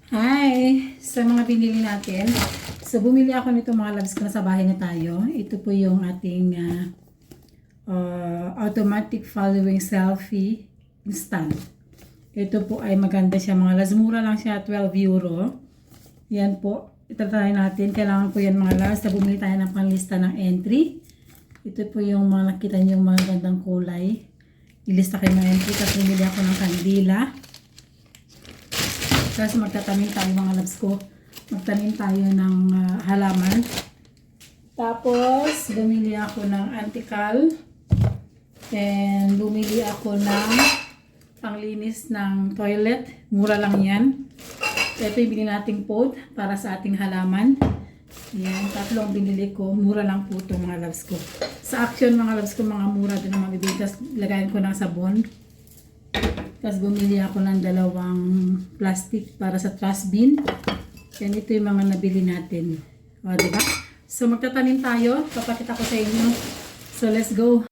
Hi! Sa mga binili natin. So, bumili ako nito mga loves ko na sa bahay na tayo. Ito po yung ating automatic following selfie stand. Ito po ay maganda siya mga loves. Mura lang siya, 12 euro. Yan po. Itatry natin. Kailangan po yan mga loves. So, bumili tayo ng panlista ng entry. Ito po yung mga nakita niyo yung mga gandang kulay. Ilista kayo ng entry. Tapos bumili ako ng kandila. Tapos magtatanim tayo mga loves ko. Magtanim tayo ng halaman. Tapos bumili ako ng antikal. And bumili ako ng panglinis ng toilet. Mura lang yan. Ito yung binili nating pot para sa ating halaman. Yan, tatlong binili ko. Mura lang po ito mga loves ko. Sa Action mga loves ko, mga mura din ang mabibili. Tapos lagayan ko ng sabon. Tapos bumili ako ng dalawang plastic para sa trash bin. Yan, ito yung mga nabili natin. O, diba? So, magtatanim tayo. Papakita ko sa inyo. So, let's go.